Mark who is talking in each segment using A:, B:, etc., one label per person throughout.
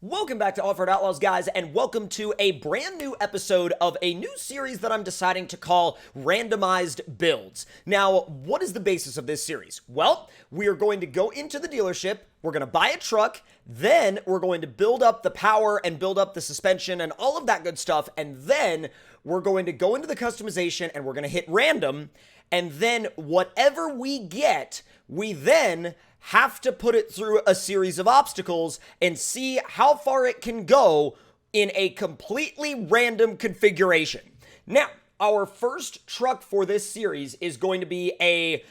A: Welcome back to Offroad Outlaws, guys, and welcome to a brand new episode of a new series that I'm deciding to call Randomized Builds. Now, what is the basis of this series? Well, we are going to go into the dealership, we're going to buy a truck, then we're going to build up the power and build up the suspension and all of that good stuff, and then we're going to go into the customization and we're going to hit random, and then whatever we get, we then have to put it through a series of obstacles and see how far it can go in a completely random configuration. Now, our first truck for this series is going to be a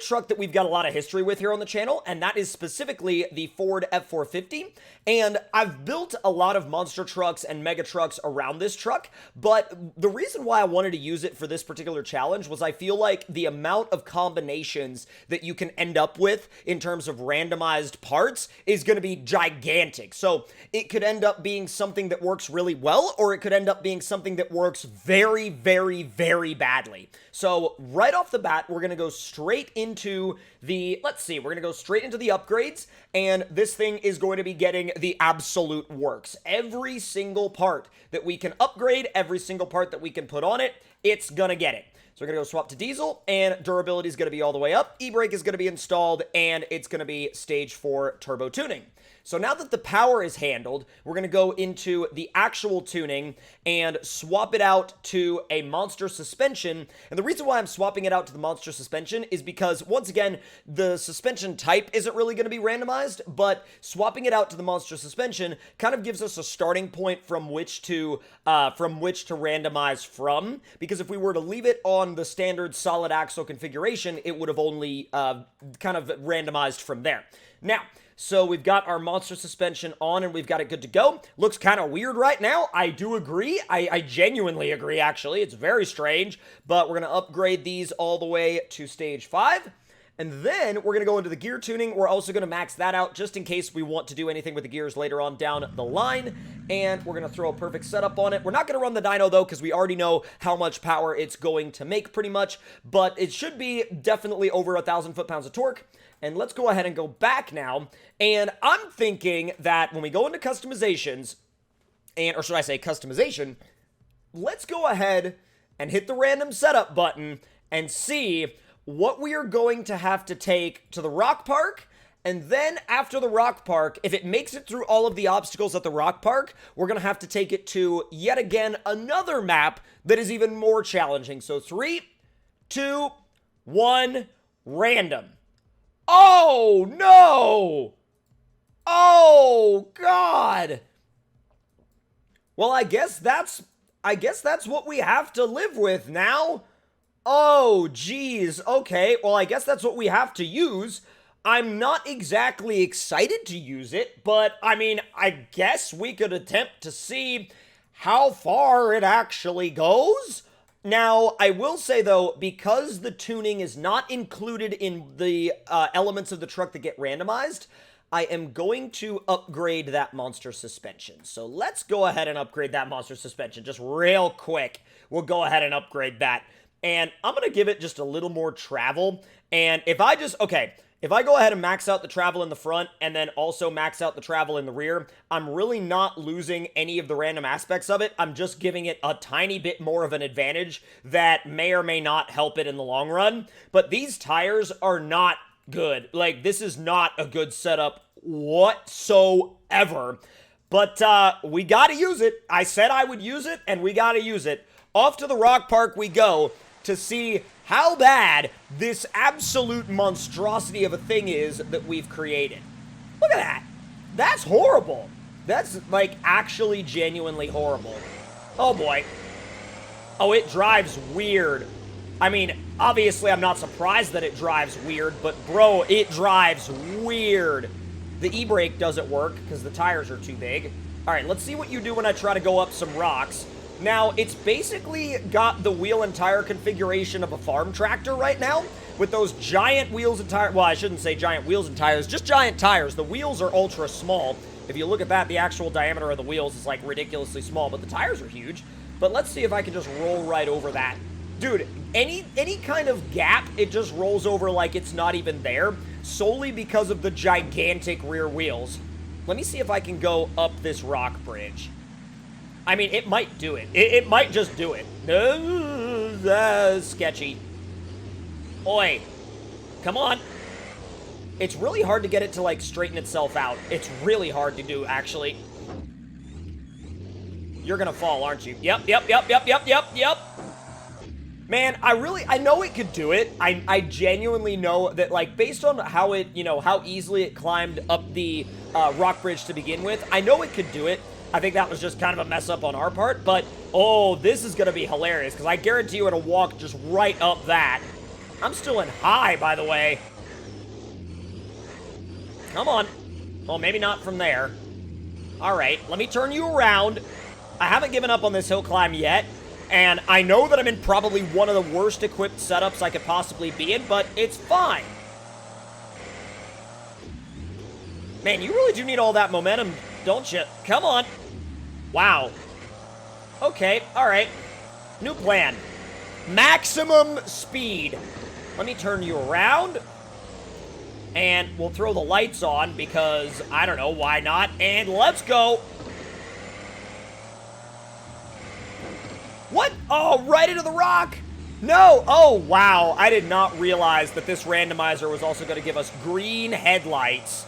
A: truck that we've got a lot of history with here on the channel, and that is specifically the Ford F450. And I've built a lot of monster trucks and mega trucks around this truck, but the reason why I wanted to use it for this particular challenge was I feel like the amount of combinations that you can end up with in terms of randomized parts is going to be gigantic. So it could end up being something that works really well, or it could end up being something that works very, very, very badly. So right off the bat, we're going to go straight into the, we're going to go straight into the upgrades, and this thing is going to be getting the absolute works. Every single part that we can upgrade, every single part that we can put on it, it's going to get it. So we're going to go swap to diesel, and durability is going to be all the way up, e-brake is going to be installed, and it's going to be stage 4 turbo tuning. So now that the power is handled, we're going to go into the actual tuning and swap it out to a monster suspension. And the reason why I'm swapping it out to the monster suspension is because, once again, the suspension type isn't really going to be randomized, but swapping it out to the monster suspension kind of gives us a starting point from which to randomize from. Because if we were to leave it on the standard solid axle configuration, it would have only kind of randomized from there. Now, so we've got our monster suspension on and we've got it good to go. Looks kind of weird right now. I do agree. I genuinely agree, actually. It's very strange, but we're going to upgrade these all the way to stage 5. And then we're going to go into the gear tuning. We're also going to max that out just in case we want to do anything with the gears later on down the line. And we're going to throw a perfect setup on it. We're not going to run the dyno, though, because we already know how much power it's going to make pretty much. But it should be definitely over 1,000 foot-pounds of torque. And let's go ahead and go back now. And I'm thinking that when we go into customizations, or should I say customization, let's go ahead and hit the random setup button and see what we are going to have to take to the rock park. And then after the rock park, if it makes it through all of the obstacles at the rock park, we're going to have to take it to, yet again, another map that is even more challenging. So 3, 2, 1, random. Oh, no! Oh, God! Well, I guess that's what we have to live with now. Oh, geez. Okay, well, I guess that's what we have to use. I'm not exactly excited to use it, but, I mean, I guess we could attempt to see how far it actually goes. Now, I will say, though, because the tuning is not included in the elements of the truck that get randomized, I am going to upgrade that monster suspension. So let's go ahead and upgrade that monster suspension just real quick. We'll go ahead and upgrade that. And I'm going to give it just a little more travel. And if I go ahead and max out the travel in the front and then also max out the travel in the rear, I'm really not losing any of the random aspects of it. I'm just giving it a tiny bit more of an advantage that may or may not help it in the long run. But these tires are not good. Like, this is not a good setup whatsoever. But we got to use it. I said I would use it, and we got to use it. Off to the rock park we go to see how bad this absolute monstrosity of a thing is that we've created. Look at that. That's horrible. That's, like, actually genuinely horrible. Oh, boy. Oh, it drives weird. I mean, obviously I'm not surprised that it drives weird, but, bro, it drives weird. The e-brake doesn't work because the tires are too big. All right, let's see what you do when I try to go up some rocks. Now, it's basically got the wheel and tire configuration of a farm tractor right now, with those giant wheels and tires. Well, I shouldn't say giant wheels and tires, just giant tires. The wheels are ultra small. If you look at that, the actual diameter of the wheels is, like, ridiculously small, but the tires are huge. But let's see if I can just roll right over that. Dude, any kind of gap, it just rolls over like it's not even there, solely because of the gigantic rear wheels. Let me see if I can go up this rock bridge. I mean, it might do it. It might just do it. Sketchy. Oi. Come on. It's really hard to get it to, like, straighten itself out. It's really hard to do, actually. You're gonna fall, aren't you? Yep. Man, I know it could do it. I genuinely know that, like, based on how it, how easily it climbed up the rock bridge to begin with, I know it could do it. I think that was just kind of a mess up on our part, but, oh, this is gonna be hilarious, because I guarantee you it'll walk just right up that. I'm still in high, by the way. Come on. Well, maybe not from there. All right, let me turn you around. I haven't given up on this hill climb yet, and I know that I'm in probably one of the worst equipped setups I could possibly be in, but it's fine. Man, you really do need all that momentum, don't you? Come on. Wow. Okay, all right. New plan. Maximum speed. Let me turn you around. And we'll throw the lights on because, I don't know, why not? And let's go. What? Oh, right into the rock. No. Oh, wow. I did not realize that this randomizer was also going to give us green headlights.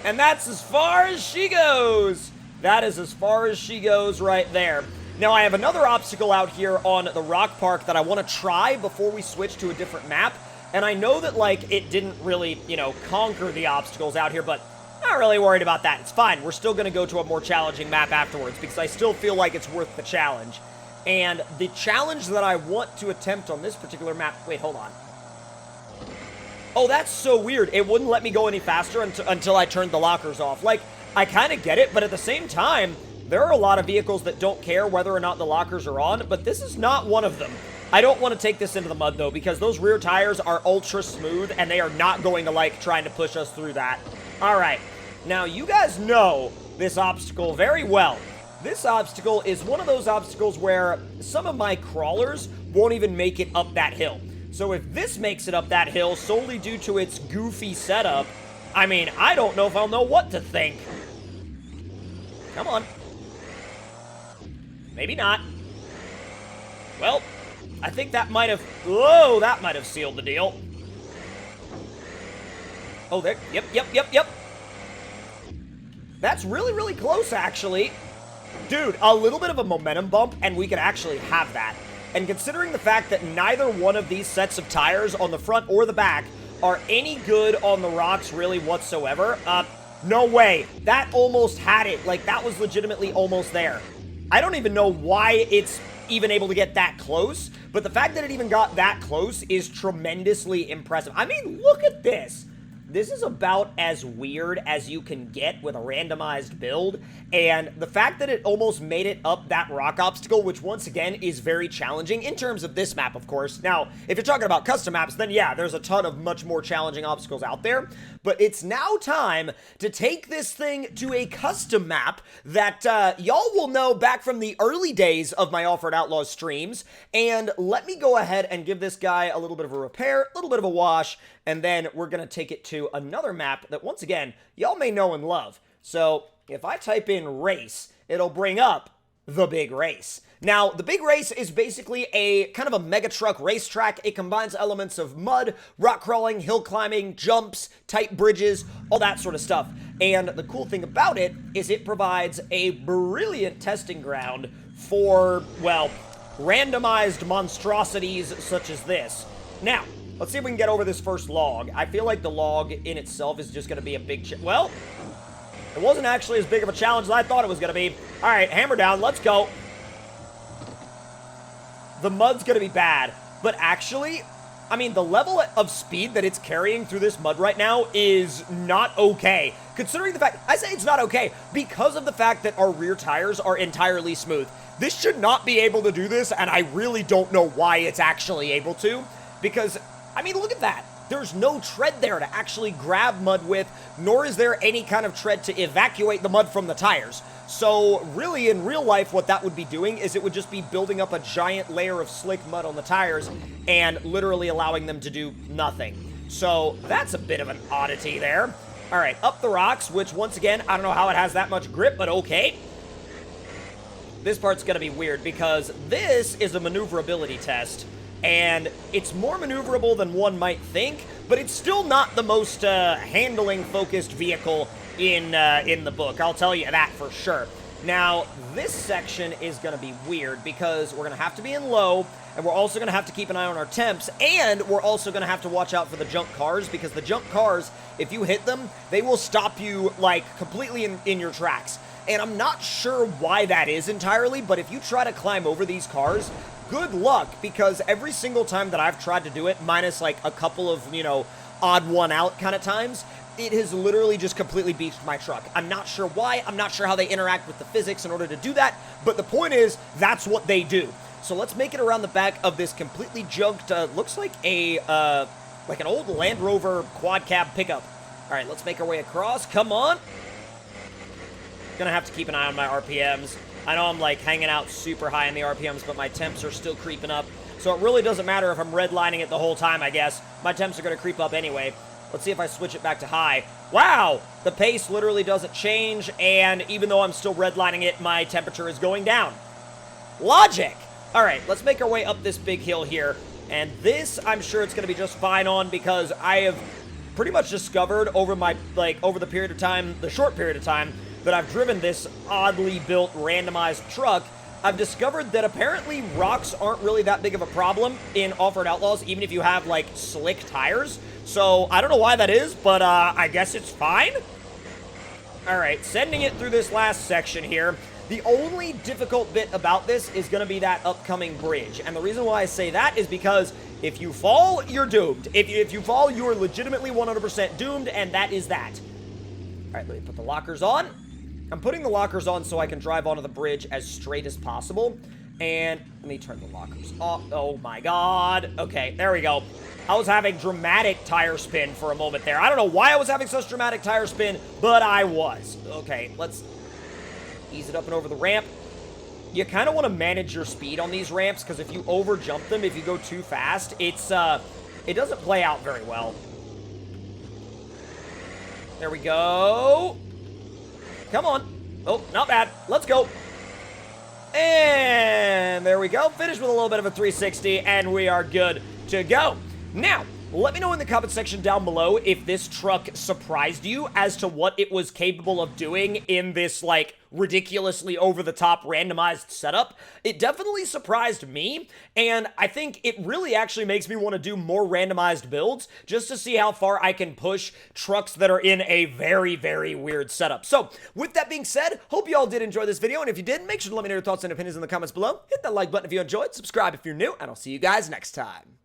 A: And that's as far as she goes. That is as far as she goes right there. Now, I have another obstacle out here on the rock park that I want to try before we switch to a different map. And I know that, like, it didn't really, conquer the obstacles out here, but not really worried about that. It's fine. We're still going to go to a more challenging map afterwards because I still feel like it's worth the challenge. And the challenge that I want to attempt on this particular map... Wait, hold on. Oh, that's so weird. It wouldn't let me go any faster until I turned the lockers off. Like, I kind of get it, but at the same time, there are a lot of vehicles that don't care whether or not the lockers are on, but this is not one of them. I don't want to take this into the mud, though, because those rear tires are ultra smooth, and they are not going to like trying to push us through that. All right. Now, you guys know this obstacle very well. This obstacle is one of those obstacles where some of my crawlers won't even make it up that hill. So if this makes it up that hill solely due to its goofy setup, I mean, I don't know if I'll know what to think. Come on. Maybe not. Well, I think that might have... Whoa, that might have sealed the deal. Oh, there. Yep. That's really, really close, actually. Dude, a little bit of a momentum bump, and we could actually have that. And considering the fact that neither one of these sets of tires on the front or the back are any good on the rocks really whatsoever, no way. That almost had it. Like, that was legitimately almost there. I don't even know why it's even able to get that close, but the fact that it even got that close is tremendously impressive. I mean, look at this. This is about as weird as you can get with a randomized build, and the fact that it almost made it up that rock obstacle, which once again is very challenging in terms of this map, of course. Now, if you're talking about custom maps, then yeah, there's a ton of much more challenging obstacles out there, but it's now time to take this thing to a custom map that y'all will know back from the early days of my Offroad Outlaws streams, and let me go ahead and give this guy a little bit of a repair, a little bit of a wash, and then we're going to take it to another map that, once again, y'all may know and love. So, if I type in race, it'll bring up the Big Race. Now, the Big Race is basically a kind of a mega truck racetrack. It combines elements of mud, rock crawling, hill climbing, jumps, tight bridges, all that sort of stuff. And the cool thing about it is it provides a brilliant testing ground for, well, randomized monstrosities such as this. Now, let's see if we can get over this first log. I feel like the log in itself is just going to be a big... Well, it wasn't actually as big of a challenge as I thought it was going to be. All right, hammer down. Let's go. The mud's going to be bad. But actually, I mean, the level of speed that it's carrying through this mud right now is not okay. Considering the fact... I say it's not okay because of the fact that our rear tires are entirely smooth. This should not be able to do this, and I really don't know why it's actually able to. Because... I mean, look at that. There's no tread there to actually grab mud with, nor is there any kind of tread to evacuate the mud from the tires. So really, in real life, what that would be doing is it would just be building up a giant layer of slick mud on the tires and literally allowing them to do nothing. So that's a bit of an oddity there. All right, up the rocks, which once again, I don't know how it has that much grip, but okay. This part's gonna be weird because this is a maneuverability test, and it's more maneuverable than one might think, but it's still not the most handling-focused vehicle in the book. I'll tell you that for sure. Now, this section is going to be weird because we're going to have to be in low, and we're also going to have to keep an eye on our temps, and we're also going to have to watch out for the junk cars, because the junk cars, if you hit them, they will stop you, like, completely in your tracks. And I'm not sure why that is entirely, but if you try to climb over these cars, good luck, because every single time that I've tried to do it, minus, like, a couple of, you know, odd one out kind of times, it has literally just completely beached my truck. I'm not sure why. I'm not sure how they interact with the physics in order to do that, but the point is, that's what they do. So let's make it around the back of this completely junked, looks like a, like an old Land Rover quad cab pickup. All right, let's make our way across. Come on. Gonna have to keep an eye on my RPMs. I know I'm, like, hanging out super high in the RPMs, but my temps are still creeping up. So it really doesn't matter if I'm redlining it the whole time, I guess. My temps are gonna creep up anyway. Let's see if I switch it back to high. Wow! The pace literally doesn't change, and even though I'm still redlining it, my temperature is going down. Logic! Alright, let's make our way up this big hill here. And this, I'm sure it's going to be just fine on, because I have pretty much discovered over my, like, over the period of time, the short period of time, that I've driven this oddly built randomized truck, I've discovered that apparently rocks aren't really that big of a problem in Offroad Outlaws, even if you have, like, slick tires. So, I don't know why that is, but I guess it's fine. Alright, sending it through this last section here. The only difficult bit about this is going to be that upcoming bridge. And the reason why I say that is because if you fall, you're doomed. If you fall, you're legitimately 100% doomed, and that is that. Alright, let me put the lockers on. I'm putting the lockers on so I can drive onto the bridge as straight as possible. And let me turn the lockers off. Oh my god. Okay, there we go. I was having dramatic tire spin for a moment there. I don't know why I was having such dramatic tire spin, but I was. Okay, let's ease it up and over the ramp. You kind of want to manage your speed on these ramps, because if you over jump them, if you go too fast, it's it doesn't play out very well. There we go. Come on. Oh, not bad. Let's go. And there we go. Finished with a little bit of a 360, and we are good to go. Now, let me know in the comment section down below if this truck surprised you as to what it was capable of doing in this, like, ridiculously over-the-top randomized setup. It definitely surprised me, and I think it really actually makes me want to do more randomized builds just to see how far I can push trucks that are in a very, very weird setup. So, with that being said, hope you all did enjoy this video, and if you did, make sure to let me know your thoughts and opinions in the comments below. Hit that like button if you enjoyed, subscribe if you're new, and I'll see you guys next time.